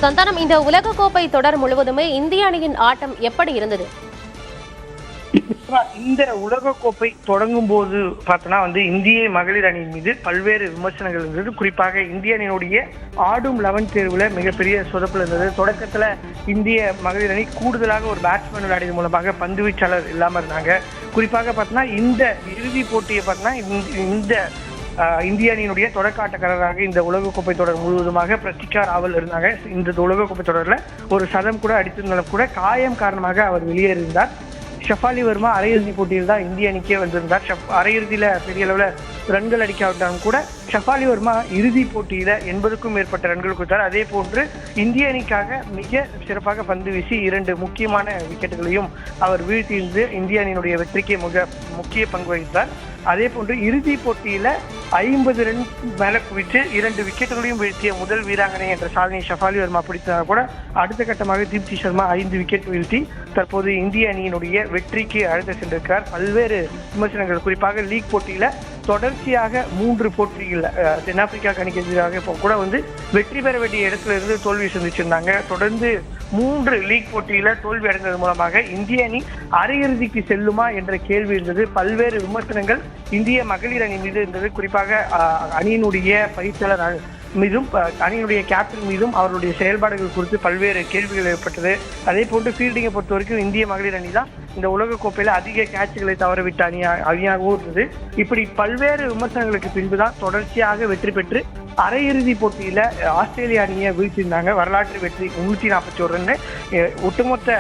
சந்தானம், இந்த உலகக்கோப்பை தொடர் முழுவதுமே இந்திய அணியின் ஆட்டம் எப்படி இருந்தது? இந்த உலகக்கோப்பை தொடங்கும் போது பார்த்தோன்னா இந்திய மகளிர் அணியின் மீது பல்வேறு விமர்சனங்கள் இருந்தது. குறிப்பாக இந்திய அணியினுடைய ஆடும் 11 தேர்வுல மிகப்பெரிய சொதப்பல் இருந்தது. தொடக்கத்துல இந்திய மகளிர் அணி கூடுதலாக ஒரு பேட்ஸ்மேன் விளையாடியது மூலமாக பந்து வீச்சாளர் இல்லாம இருந்தாங்க. குறிப்பாக பார்த்தோன்னா இந்த இறுதி போட்டியை பார்த்தோன்னா இந்த இந்திய அணியினுடைய தொடக்க ஆட்டக்காரராக இந்த உலகக்கோப்பை தொடர் முழுவதுமாக பிரத்திகா ராவல் இருந்தாங்க. இந்த உலகக்கோப்பை தொடர்ல ஒரு சதம் கூட அடித்திருந்தாலும் கூட காயம் காரணமாக அவர் வெளியேறியிருந்தார். ஷஃபாலி வர்மா அரையிறுதி போட்டியில் தான் இந்திய அணிக்கே வந்திருந்தார். அரையிறுதியில பெரிய அளவில் ரன்கள் அடிக்காவிட்டாலும் கூட ஷஃபாலி வர்மா இறுதி போட்டியில 80க்கும் மேற்பட்ட ரன்கள் கொடுத்தார். அதே போன்று இந்திய அணிக்காக மிக சிறப்பாக பந்து வீசி 2 முக்கியமான விக்கெட்டுகளையும் அவர் வீழ்த்தியிருந்து இந்திய அணியினுடைய வெற்றிக்கு மிக முக்கிய பங்கு வகித்தார். அதே போன்று இறுதி போட்டியில 50 ரன் மேல குவித்து 2 விக்கெட்டுகளையும் வீழ்த்திய முதல் வீராங்கனை என்ற சாதனையை ஷஃபாலி வர்மா பிடித்ததாக கூட அடுத்த கட்டமாக தீப்தி சர்மா 5 விக்கெட் வீழ்த்தி தற்போது இந்திய அணியினுடைய வெற்றிக்கு அழைத்து சென்றிருக்கிறார். பல்வேறு விமர்சனங்கள், குறிப்பாக லீக் போட்டியில தொடர்ச்சியாக 3 போட்டிகள் தென்னாப்பிரிக்கா அணிக்கு எதிராக இப்போ கூட வெற்றி பெற வேண்டிய இடத்துல இருந்து தோல்வி சந்திச்சிருந்தாங்க. தொடர்ந்து 3 லீக் போட்டியில தோல்வி அடைந்தது மூலமாக இந்திய அணி அரையிறுதிக்கு செல்லுமா என்ற கேள்வி இருந்தது. பல்வேறு விமர்சனங்கள் இந்திய மகளிர் அணி மீது இருந்தது. குறிப்பாக அணியினுடைய பயிற்சியாளர் மீதும் அணியினுடைய கேப்டன் மீதும் அவருடைய செயல்பாடுகள் குறித்து பல்வேறு கேள்விகள் ஏற்பட்டது. அதே போன்று ஃபீல்டிங்கை பொறுத்த வரைக்கும் இந்திய மகளிர் அணி தான் இந்த உலகக்கோப்பையில அதிக கேட்சுகளை தவறவிட்ட அணியாகவும் இருந்தது. இப்படி பல்வேறு விமர்சனங்களுக்கு பின்புதான் தொடர்ச்சியாக வெற்றி பெற்று அரையிறுதி போட்டியில ஆஸ்திரேலிய அணியை வீழ்த்தியிருந்தாங்க. வரலாற்று வெற்றி 341 ரன். ஒட்டுமொத்த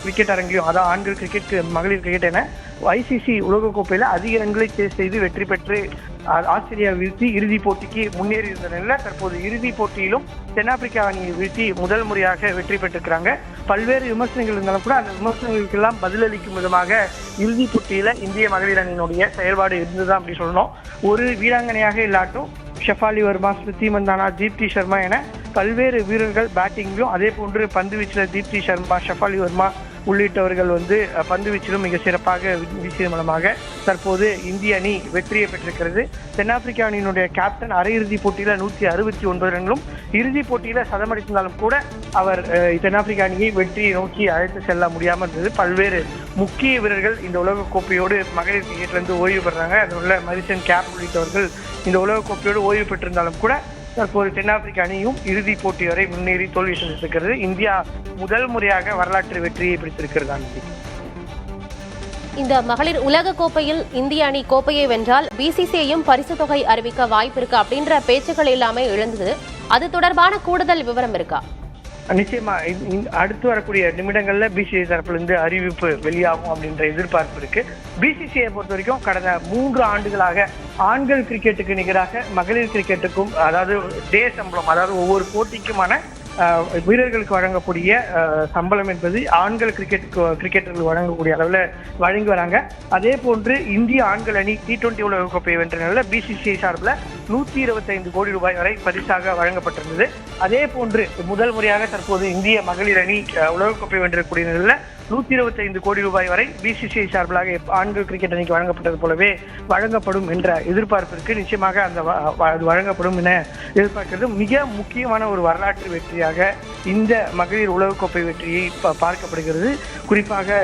கிரிக்கெட் அரங்கிலும், அதாவது ஆண்கள் கிரிக்கெட் மகளிர் கிரிக்கெட் என ஐசிசி உலகக்கோப்பையில அதிக ரன்களை சேஸ் செய்து வெற்றி பெற்று ஆஸ்திரேலியா வீழ்த்தி இறுதி போட்டிக்கு முன்னேறி இருந்த நிலையில் தற்போது இறுதி போட்டியிலும் தென்னாப்பிரிக்கா அணியை வீழ்த்தி முதல் முறையாக வெற்றி பெற்றிருக்கிறாங்க. பல்வேறு விமர்சனங்கள் இருந்தாலும் கூட அந்த விமர்சனங்களுக்கெல்லாம் பதிலளிக்கும் விதமாக இறுதி போட்டியில இந்திய மகளிர் அணியினுடைய செயல்பாடு இருந்ததுதான் அப்படி சொல்லணும். ஒரு வீராங்கனையாக இல்லாட்டும் ஷஃபாலி வர்மா, ஸ்மிருதி மந்தானா, தீப்தி சர்மா என பல்வேறு வீரர்கள் பேட்டிங்லையும், அதே போன்று பந்து வீச்சில் தீப்தி சர்மா, ஷஃபாலி வர்மா உள்ளிட்டவர்கள் பந்து வீச்சிலும் மிக சிறப்பாக வீசியது மூலமாக தற்போது இந்திய அணி வெற்றியை பெற்றிருக்கிறது. தென்னாப்பிரிக்கா அணியினுடைய கேப்டன் அரையிறுதி போட்டியில 169 ரன்களும் இறுதி போட்டியில சதமடித்திருந்தாலும் கூட அவர் தென்னாப்பிரிக்கா அணியை வெற்றியை நோக்கி அழைத்து செல்ல முடியாமல் இருந்தது. பல்வேறு முக்கிய வீரர்கள் இந்த உலகக்கோப்பையோடு மகளிர் கிரிக்கெட்ல இருந்து ஓய்வு பெறாங்க. அதில் உள்ள மரிசன் கேப் உள்ளிட்டவர்கள் இந்த உலகக்கோப்பையோடு ஓய்வு பெற்றிருந்தாலும் கூட தற்போது தென்னாப்பிரிக்க அணியும் இறுதி போட்டி வரை முன்னேறி தோல்வி சந்தித்திருக்கிறது. இந்தியா முதல் முறையாக வரலாற்று வெற்றியை பிடித்திருக்கிறது. இந்த மகளிர் உலக கோப்பையில் இந்திய அணி கோப்பையை வென்றால் பிசிசிஐயும் பரிசு தொகை அறிவிக்க வாய்ப்பு இருக்கு அப்படின்ற பேச்சுக்கள் எல்லாமே எழுந்தது. அது தொடர்பான கூடுதல் விவரம் இருக்கா? நிச்சயமா அடுத்து வரக்கூடிய நிமிடங்கள்ல பிசிசிஐ தரப்புல இருந்து அறிவிப்பு வெளியாகும் அப்படின்ற எதிர்பார்ப்பு இருக்கு. பிசிசிஐ பொறுத்த வரைக்கும் கடந்த 3 ஆண்டுகளாக ஆண்கள் கிரிக்கெட்டுக்கு நிகராக மகளிர் கிரிக்கெட்டுக்கும், அதாவது டே சம்பளம், அதாவது ஒவ்வொரு போட்டிக்குமான வீரர்களுக்கு வழங்கக்கூடிய சம்பளம் என்பது ஆண்கள் கிரிக்கெட்டர்கள் வழங்கக்கூடிய அளவில் வழங்கி வராங்க. அதே போன்று இந்திய ஆண்கள் அணி T20 உலகக்கோப்பையை வென்ற நிலையில் பிசிசிஐ சார்பில் 125 கோடி ரூபாய் வரை பரிசாக வழங்கப்பட்டிருந்தது. அதே போன்று முதல் முறையாக தற்போது இந்திய மகளிர் அணி உலகக்கோப்பை வென்றக்கூடிய நிலையில் 125 கோடி ரூபாய் வரை பிசிசிஐ சார்பிலாக ஆண்கள் கிரிக்கெட் அணிக்கு வழங்கப்பட்டது போலவே வழங்கப்படும் என்ற எதிர்பார்ப்பிற்கு நிச்சயமாக அது வழங்கப்படும் என எதிர்பார்க்கிறது. மிக முக்கியமான ஒரு வரலாற்று வெற்றியாக இந்த மகளிர் உலகக்கோப்பை வெற்றியை பார்க்கப்படுகிறது. குறிப்பாக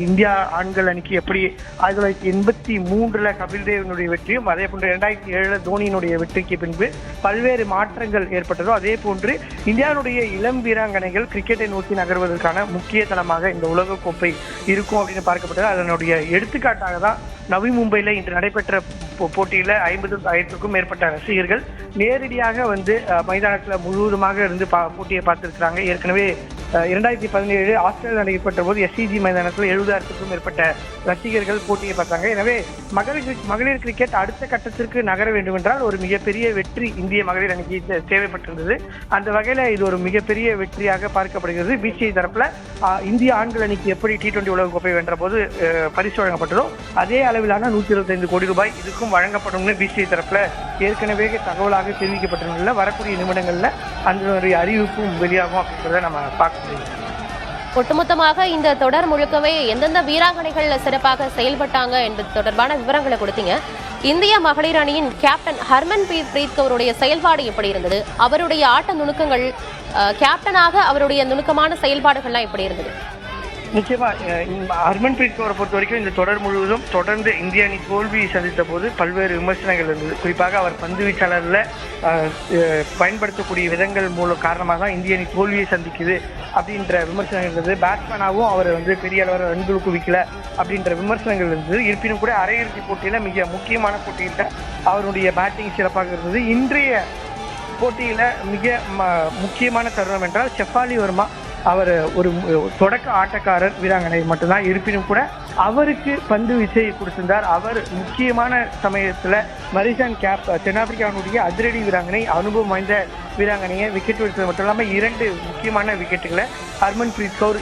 இந்தியா ஆண்கள் அணிக்கு எப்படி 1983 கபில் தேவனுடைய வெற்றியும், அதே போன்று 2007 தோனியினுடைய வெற்றிக்கு பின்பு பல்வேறு மாற்றங்கள் ஏற்பட்டதோ அதே போன்று இந்தியாவுடைய இளம் வீராங்கனைகள் கிரிக்கெட்டை நோக்கி நகர்வதற்கான முக்கிய தளமாக இந்த உலகக்கோப்பை இருக்கும் அப்படின்னு பார்க்கப்பட்டது. அதனுடைய எடுத்துக்காட்டாக தான் நவி மும்பையில் இன்று நடைபெற்ற போட்டியில 50,000க்கும் மேற்பட்ட ரசிகர்கள் நேரடியாக மைதானத்தில் முழுவதுமாக இருந்து போட்டியை பார்த்திருக்கிறாங்க. ஏற்கனவே 2017 ஆஸ்திரேலியா நடைபெற்ற போது SCG மைதானத்தில் 70,000க்கும் மேற்பட்ட ரசிகர்கள் போட்டியை பார்த்தாங்க. எனவே மகளிர் கிரிக்கெட் அடுத்த கட்டத்திற்கு நகர வேண்டும் என்றால் ஒரு மிகப்பெரிய வெற்றி இந்திய மகளிர் அணிக்கு தேவைப்பட்டிருந்தது. அந்த வகையில இது ஒரு மிகப்பெரிய வெற்றியாக பார்க்கப்படுகிறது. பிசிசிஐ தரப்புல இந்திய ஆண்கள் அணிக்கு எப்படி T20 உலகக்கோப்பை வென்ற போது பரிசு வழங்கப்பட்டதோ அதே அளவிலான 125 கோடி ரூபாய் இதுக்கும் வழங்கப்படும் பிசிசிஐ தரப்புல ஏற்கனவே தகவலாக தெரிவிக்கப்பட்டிருந்ததுல வரக்கூடிய நிமிடங்கள்ல அந்த அறிவிப்பும் வெளியாகும் அப்படின்றத நம்ம பார்க்க முடியும். ஒட்டுமொத்தமாக இந்த தொடர் முழுக்கவே எந்தெந்த வீராங்கனைகள் சிறப்பாக செயல்பட்டாங்க என்பது தொடர்பான விவரங்களை கொடுத்தீங்க. இந்திய மகளிர் அணியின் கேப்டன் ஹர்மன்பிரீத் கவுருடைய செயல்பாடு எப்படி இருந்தது? அவருடைய ஆட்ட நுணுக்கங்கள், கேப்டனாக அவருடைய நுணுக்கமான செயல்பாடுகள்லாம் எப்படி இருந்தது? நிச்சயமா ஹர்மன்பிரீத் கவுரை பொறுத்த வரைக்கும் இந்த தொடர் முழுவதும் தொடர்ந்து இந்திய அணி தோல்வி சந்தித்த போது பல்வேறு விமர்சனங்கள் இருந்தது. குறிப்பாக அவர் பந்து வீச்சாளர்ல பயன்படுத்தக்கூடிய விதங்கள் மூலம் காரணமாக தான் இந்திய அணி தோல்வியை சந்திக்குது அப்படின்ற விமர்சனங்கள் இருந்தது. பேட்ஸ்மேனாகவும் அவர் பெரிய அளவில் ரன்கள் குவிக்கல அப்படின்ற விமர்சனங்கள் இருந்தது. இருப்பினும் கூட அரையிறுதி போட்டியில மிக முக்கியமான போட்டியில அவருடைய பேட்டிங் சிறப்பாக இருந்தது. இன்றைய போட்டியில மிக முக்கியமான தருணம் என்றால் ஷெஃபாலி வர்மா அவர் ஒரு தொடக்க ஆட்டக்காரர் வீராங்கனை மட்டும்தான். இருப்பினும் கூட அவருக்கு பந்து வீச்சை கொடுத்திருந்தார். அவர் முக்கியமான சமயத்துல மரிசன் கேப் தென்னாப்பிரிக்காவுடைய அதிரடி வீராங்கனை, அனுபவம் வாய்ந்த வீராங்கனையை விக்கெட் எடுத்தது மட்டும் இல்லாமல் 2 முக்கியமான விக்கெட்டுகளை ஹர்மன்பிரீத் கவுர்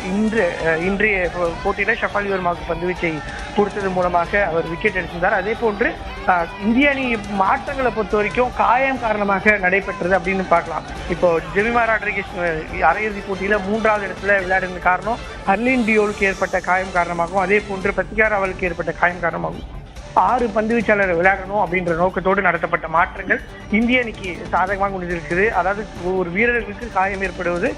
இன்றைய போட்டியில ஷெஃபாலி வர்மாவுக்கு பந்து வீச்சை கொடுத்தது மூலமாக அவர் விக்கெட் எடுத்திருந்தார். அதே போன்று இந்திய அணி மாற்றங்களை பொறுத்த வரைக்கும் காயம் காரணமாக நடைபெற்றது அப்படின்னு பார்க்கலாம். இப்போ ஜெமிமா ராட்ரிகஸ் அரையிறுதி போட்டியில 3வது இடத்துல விளையாடுறது காரணம் ஹர்லின் டியோலுக்கு ஏற்பட்ட காயம் காரணமாகவும், அதே போன்று பிரத்திகா ராவலுக்கு ஏற்பட்ட காயம் காரணமாகும் 6 பந்து வீச்சாளர் விளையாடணும் அப்படின்ற நோக்கத்தோடு நடத்தப்பட்ட மாற்றங்கள் இந்திய அணிக்கு சாதகமாக கொண்டிருக்குது. அதாவது ஒரு வீரர்களுக்கு காயம் ஏற்படுவது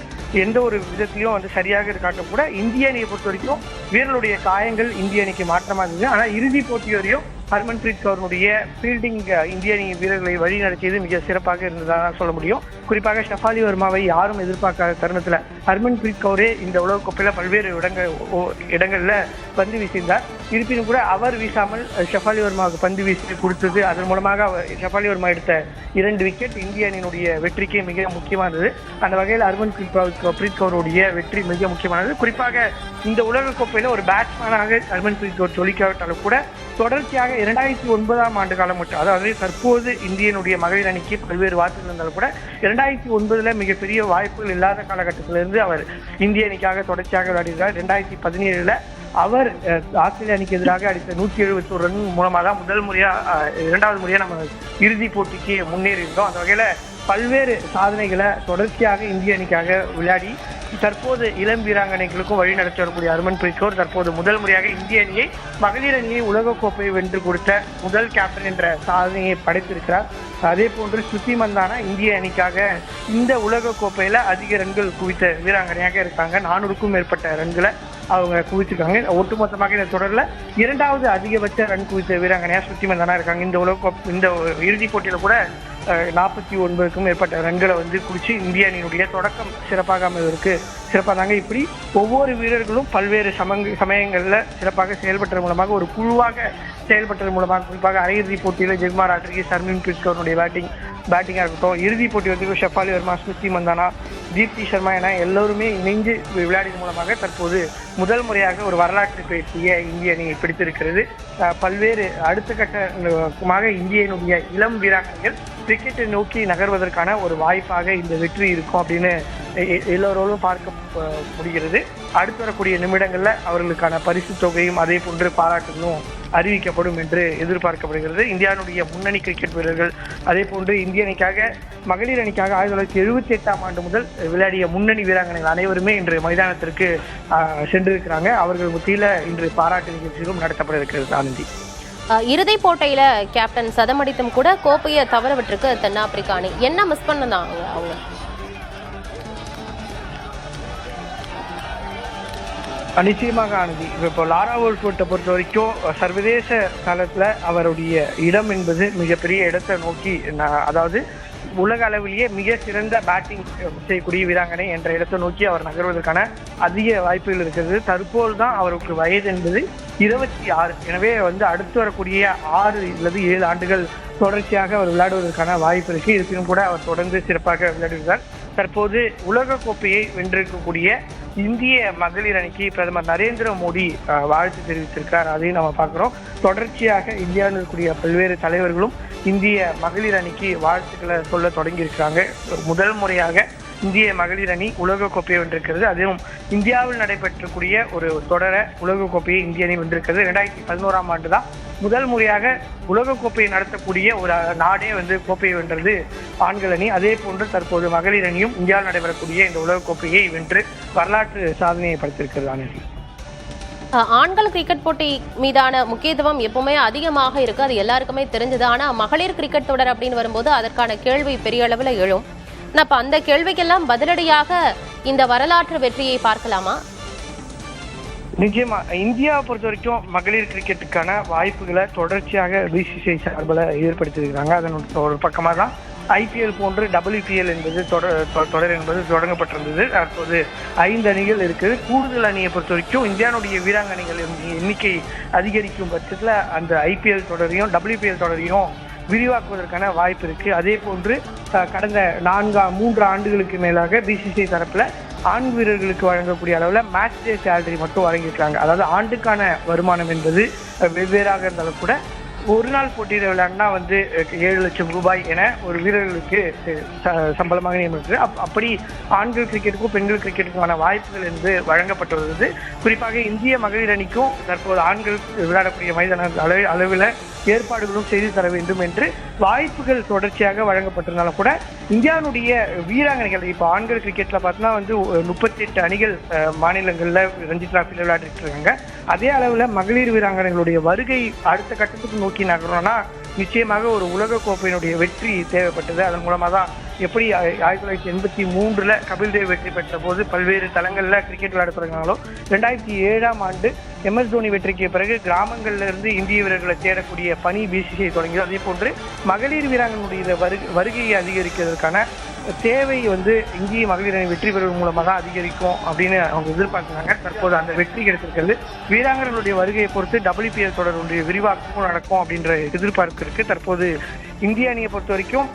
எந்த ஒரு விதத்திலையும் சரியாக இருக்காட்டும் கூட இந்திய அணியை பொறுத்த வரைக்கும் வீரர்களுடைய காயங்கள் இந்திய அணிக்கு மாற்றமாக இருந்தது. ஆனால் இறுதி போட்டி வரையும் ஹர்மன்பிரீத் கவுருடைய ஃபீல்டிங் இந்திய அணி வீரர்களை வழி நடத்தியது மிக சிறப்பாக இருந்ததாக சொல்ல முடியும். குறிப்பாக ஷெஃபாலி வர்மாவை யாரும் எதிர்பார்க்காத தருணத்தில் ஹர்மன்பிரீத் கவுரே இந்த உலகக்கோப்பையில் பல்வேறு இடங்கள்ல பந்து வீசியிருந்தார். இருப்பினும் கூட அவர் வீசாமல் ஷெஃபாலி வர்மாவுக்கு பந்து வீசி கொடுத்தது, அதன் மூலமாக ஷெஃபாலி வர்மா எடுத்த 2 விக்கெட் இந்திய அணியினுடைய வெற்றிக்கு மிக முக்கியமானது. அந்த வகையில் ஹர்மன்பிரீத் கவுருடைய வெற்றி மிக முக்கியமானது. குறிப்பாக இந்த உலகக்கோப்பையில் ஒரு பேட்ஸ்மேனாக ஹர்மன்பிரீத் கவுர் ஜொலிக்காவிட்டாலும் கூட தொடர்ச்சியாக 2009ஆம் ஆண்டு காலம் மட்டும், அதாவது தற்போது இந்தியனுடைய மகளிர் அணிக்கு பல்வேறு வாய்ப்புகள் இருந்தாலும் கூட 2009 மிகப்பெரிய வாய்ப்புகள் இல்லாத காலகட்டத்திலிருந்து அவர் இந்திய அணிக்காக தொடர்ச்சியாக விளையாடுகிறார். 2017 அவர் ஆஸ்திரேலிய அணிக்கு எதிராக அடித்த 171 ரன் மூலமாக தான் இரண்டாவது முறையா நம்ம இறுதி போட்டிக்கு முன்னேறி இருந்தோம். அந்த வகையில பல்வேறு சாதனைகளை தொடர்ச்சியாக இந்திய அணிக்காக விளையாடி தற்போது இளம் வீராங்கனைகளுக்கும் வழி நடத்தி வரக்கூடிய ஹர்மன்பிரீத் கவுர் தற்போது முதல் முறையாக இந்திய அணியை மகளிர் அணியை உலகக்கோப்பையை வென்று கொடுத்த முதல் கேப்டன் என்ற சாதனையை படைத்திருக்கிறார். அதே போன்று ஸ்மிருதி மந்தானா இந்திய அணிக்காக இந்த உலகக்கோப்பையில அதிக ரன்கள் குவித்த வீராங்கனையாக இருக்காங்க. 400க்கும் மேற்பட்ட ரன்களை அவங்க குவிச்சிருக்காங்க. ஒட்டுமொத்தமாக இந்த தொடரில் 2வது அதிகபட்ச ரன் குவித்த வீராங்கனையா ஸ்மிருதி மந்தானா இருக்காங்க. இந்த இறுதிப் போட்டியில கூட 49க்கும் மேற்பட்ட ரன்களை குவிச்சு இந்திய அணியினுடைய தொடக்கம் சிறப்பாக அமைவதற்கு சிறப்பாக தாங்க. இப்படி ஒவ்வொரு வீரர்களும் பல்வேறு சமயங்களில் சிறப்பாக செயல்பட்டதன் மூலமாக ஒரு குழுவாக செயல்பட்டதன் மூலமாக குறிப்பாக அரையிறுதி போட்டியில் ஜெமிமா ராட்ரிகஸ், ஹர்மன்பிரீத் கவுருடைய பேட்டிங்காக இருக்கட்டும், இறுதி போட்டி ஷெஃபாலி வர்மா, ஸ்மிருதி மந்தானா, தீப்தி சர்மா என எல்லோருமே இணைந்து விளையாடின் மூலமாக தற்போது முதல் முறையாக ஒரு வரலாற்று பேட்டியை இந்திய அணியை பிடித்திருக்கிறது. பல்வேறு அடுத்த கட்டமாக இந்தியனுடைய இளம் வீராங்கனைகள் கிரிக்கெட்டை நோக்கி நகர்வதற்கான ஒரு வாய்ப்பாக இந்த வெற்றி இருக்கும் அப்படின்னு எல்லோரோடும் பார்க்க முடிகிறது. அடுத்து வரக்கூடிய நிமிடங்கள்ல அவர்களுக்கான பரிசு தொகையும் அதே போன்று பாராட்டுகளும் அறிவிக்கப்படும் என்று எதிர்பார்க்கப்படுகிறது. இந்தியாவுடைய முன்னணி கிரிக்கெட் வீரர்கள் அதே போன்று இந்திய அணிக்காக மகளிர் அணிக்காக 1978ஆம் ஆண்டு முதல் விளையாடிய முன்னணி வீராங்கனைகள் அனைவருமே இன்று மைதானத்திற்கு சென்றிருக்கிறாங்க. அவர்கள் மத்தியில் இன்று பாராட்டு நிகழ்ச்சிகளும் நடத்தப்பட இருக்கிறது. ஆனந்தி, இறுதி போட்டியில கேப்டன் சதமடித்தும் கூட கோப்பையை தவற விட்டுருக்கு தென்னாப்பிரிக்கா அணி. என்ன மிஸ் பண்ணாங்க அவங்க? நிச்சயமாக ஆனந்தி, இப்போ லாரா வோல்ஃபோர்ட்டை பொறுத்த வரைக்கும் சர்வதேச தளத்துல அவருடைய இடம் என்பது மிகப்பெரிய இடத்தை நோக்கி, அதாவது உலக அளவிலேயே மிக சிறந்த பேட்டிங் செய்யக்கூடிய வீராங்கனை என்ற இடத்தை நோக்கி அவர் நகர்வதற்கான அதிக வாய்ப்புகள் இருக்கிறது. தற்போது தான் அவருக்கு வயது என்பது 26. எனவே அடுத்து வரக்கூடிய 6 அல்லது 7 ஆண்டுகள் தொடர்ச்சியாக அவர் விளையாடுவதற்கான வாய்ப்பு இருக்கு. இருப்பினும் கூட அவர் தொடர்ந்து சிறப்பாக விளையாடுகிறார். தற்போது உலகக்கோப்பையை வென்றிருக்கக்கூடிய இந்திய மகளிர் அணிக்கு பிரதமர் நரேந்திர மோடி வாழ்த்து தெரிவித்திருக்கிறார். அதையும் நம்ம பார்க்கிறோம். தொடர்ச்சியாக இந்தியாவில் இருக்கக்கூடிய பல்வேறு தலைவர்களும் இந்திய மகளிர் அணிக்கு வாழ்த்துக்களை சொல்ல தொடங்கி இருக்கிறாங்க. முதல் முறையாக இந்திய மகளிர் அணி உலகக்கோப்பையை வென்றிருக்கிறது. அதுவும் இந்தியாவில் நடைபெற்றக்கூடிய ஒரு தொடர உலகக்கோப்பையை இந்திய அணி வென்றிருக்கிறது. 2011ஆம் ஆண்டு தான் முதல் முறையாக உலகக்கோப்பையை நடத்தக்கூடிய ஒரு நாடே கோப்பையை வென்றது ஆண்கள் அணி. அதே போன்று தற்போது மகளிர் அணியும் இந்தியாவில் நடைபெறக்கூடிய இந்த உலகக்கோப்பையை வென்று வரலாற்று சாதனையை படைத்திருக்கிறது. ஆண்கள் கிரிக்கெட் போட்டி மீதான முக்கியத்துவம் எப்பவுமே அதிகமாக இருக்கு, அது எல்லாருக்குமே தெரிஞ்சது. ஆனா மகளிர் கிரிக்கெட் தொடர் அப்படின்னு வரும்போது அதற்கான கேள்வி பெரிய அளவில் எழும். அப்ப அந்த கேள்விக்கெல்லாம் பதிலடியாக இந்த வரலாற்று வெற்றியை பார்க்கலாமா? நிச்சயமா இந்தியாவை பொறுத்த வரைக்கும் மகளிர் கிரிக்கெட்டுக்கான வாய்ப்புகளை தொடர்ச்சியாக பிசிசிஐ சார்பில் ஏற்படுத்தியிருக்கிறாங்க. அதன் ஒரு பக்கமாக தான் ஐபிஎல் போன்று WPL என்பது தொடர் என்பது தொடங்கப்பட்டிருந்தது. தற்போது 5 அணிகள் இருக்குது. கூடுதல் அணியை பொறுத்த வரைக்கும் இந்தியாவுடைய வீராங்கனைகள் எண்ணிக்கை அதிகரிக்கும் பட்சத்தில் அந்த IPL தொடரையும் WPL தொடரையும் விரிவாக்குவதற்கான வாய்ப்பு இருக்கு. அதே போன்று கடந்த 3 ஆண்டுகளுக்கு மேலாக பிசிசிஐ தரப்புல ஆண் வீரர்களுக்கு வழங்கக்கூடிய அளவில் மேட்ச் டே சேலரி மட்டும் வழங்கியிருக்காங்க. அதாவது ஆண்டுக்கான வருமானம் என்பது வெவ்வேறாக இருந்தாலும் கூட ஒரு நாள் போட்டியில் விளையாடினா 7 லட்சம் ரூபாய் என ஒரு வீரர்களுக்கு சம்பளமாக நியமிக்கிறது. அப்படி ஆண்கள் கிரிக்கெட்டுக்கும் பெண்கள் கிரிக்கெட்டுக்குமான வாய்ப்புகள் என்று வழங்கப்பட்டு வருகிறது. குறிப்பாக இந்திய மகளிர் அணிக்கும் தற்போது ஆண்கள் விளையாடக்கூடிய மைதான அளவில் ஏற்பாடுகளும் செய்து தர வேண்டும் என்று வாய்ப்புகள் தொடர்ச்சியாக வழங்கப்பட்டிருந்தாலும் கூட இந்தியாவுடைய வீராங்கனைகள் இப்போ ஆண்கள் கிரிக்கெட்ல பார்த்தோன்னா 38 அணிகள் மாநிலங்களில் ரஞ்சி டிராஃபியில் விளையாடிட்டு இருக்காங்க. அதே அளவில் மகளிர் வீராங்கனைகளுடைய வருகை அடுத்த கட்டத்துக்கு நோக்கி நகரணும்னா நிச்சயமாக ஒரு உலக கோப்பையினுடைய வெற்றி தேவைப்பட்டது. அதன் மூலமாக தான் எப்படி 1983 கபில் தேவ் வெற்றி பெற்ற போது பல்வேறு தளங்களில் கிரிக்கெட் விளையாட தொடங்கினாலும் 2007ஆம் ஆண்டு MS தோனி வெற்றிக்கு பிறகு கிராமங்கள்ல இருந்து இந்திய வீரர்களை தேடக்கூடிய பணி பிசிசிஐ தொடங்கியது. அதே போன்று மகளிர் வீராங்கனுடைய வருகையை அதிகரிக்கிறதுக்கான தேவை இந்திய மகளிர் அணி வெற்றி பெறுவதன் மூலமாக தான் அதிகரிக்கும் அப்படின்னு அவங்க எதிர்பார்க்கிறாங்க. தற்போது அந்த வெற்றி கிடைத்திருக்கிறது. வீராங்கர்களுடைய வருகையை பொறுத்து WPL தொடருடைய விரிவாக்கமும் நடக்கும் அப்படின்ற எதிர்பார்ப்பு இருக்கு. தற்போது இந்திய அணியை பொறுத்த வரைக்கும்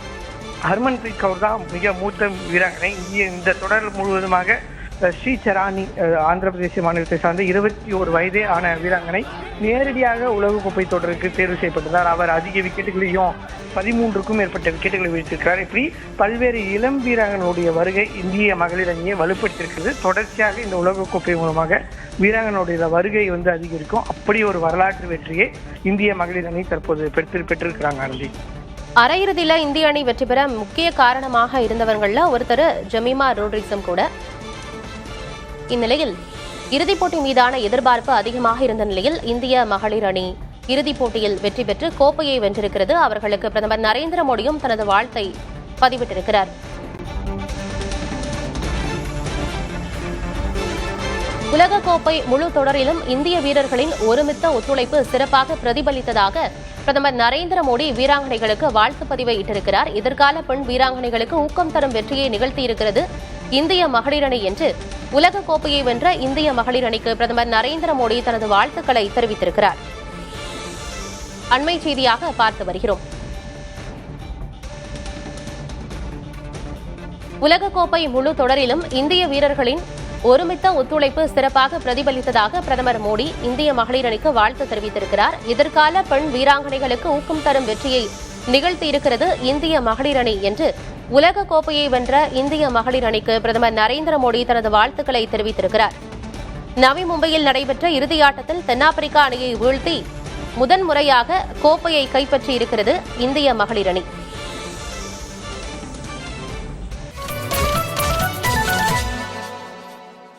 ஹர்மன்பிரீத் கவுர் தான் மிக மூத்த வீராங்கனை. இந்த தொடர் முழுவதுமாக ஸ்ரீ சராணி ஆந்திர பிரதேச மாநிலத்தை சார்ந்த 21 வயதே ஆன வீராங்கனை நேரடியாக உலகக்கோப்பை தொடருக்கு தேர்வு செய்யப்பட்டிருந்தார். அவர் அதிக விக்கெட்டுகளையும் 13க்கும் மேற்பட்ட விக்கெட்டுகளை வீழ்த்திருக்கிறார். இப்படி பல்வேறு இளம் வீராங்கனுடைய வருகை இந்திய மகளிர் அணியை வலுப்படுத்தியிருக்கிறது. தொடர்ச்சியாக இந்த உலகக்கோப்பை மூலமாக வீராங்கனுடைய வருகை அதிகரிக்கும். அப்படி ஒரு வரலாற்று வெற்றியை இந்திய மகளிர் அணி தற்போது பெற்றிருக்கிறாங்க. அருந்தி அரையிறுதியில இந்திய அணி வெற்றி பெற முக்கிய காரணமாக இருந்தவர்கள்ல ஒருத்தர் ஜெமிமா ரோட்ரிக்ஸும் கூட. இந்நிலையில் இறுதிப் போட்டி மீதான எதிர்பார்ப்பு அதிகமாக இருந்த நிலையில் இந்திய மகளிர் அணி இறுதிப் போட்டியில் வெற்றி பெற்று கோப்பையை வென்றிருக்கிறது. அவர்களுக்கு பிரதமர் நரேந்திர மோடியும் தனது வாழ்த்தை பதிவிட்டிருக்கிறார். உலகக்கோப்பை முழு தொடரிலும் இந்திய வீரர்களின் ஒருமித்த ஒத்துழைப்பு சிறப்பாக பிரதிபலித்ததாக பிரதமர் நரேந்திர மோடி வீராங்கனைகளுக்கு வாழ்த்து பதிவை இட்டிருக்கிறார். எதிர்கால பெண் வீராங்கனைகளுக்கு ஊக்கம் தரும் வெற்றியை நிகழ்த்தியிருக்கிறது இந்திய மகளிர் அணி என்று உலக கோப்பையை வென்ற இந்திய மகளிர் அணிக்கு பிரதமர் நரேந்திர மோடி தனது வாழ்த்துக்களை தெரிவித்திருக்கிறார். அண்மை செய்தியாக பார்த்து வருகிறோம். உலகக்கோப்பை முழு தொடரிலும் இந்திய வீரர்களின் ஒருமித்த ஒத்துழைப்பு சிறப்பாக பிரதிபலித்ததாக பிரதமர் மோடி இந்திய மகளிர் அணிக்கு வாழ்த்து தெரிவித்திருக்கிறார். எதிர்கால பெண் வீராங்கனைகளுக்கு ஊக்கம் தரும் வெற்றியை நிகழ்த்தியிருக்கிறது இந்திய மகளிர் அணி என்று உலக கோப்பையை வென்ற இந்திய மகளிர் அணிக்கு பிரதமர் நரேந்திர மோடி தனது வாழ்த்துக்களை தெரிவித்திருக்கிறார். நவி மும்பையில் நடைபெற்ற இறுதியாட்டத்தில் தென்னாப்பிரிக்கா அணியை வீழ்த்தி முதன்முறையாக கோப்பையை கைப்பற்றியிருக்கிறது இந்திய மகளிர் அணி.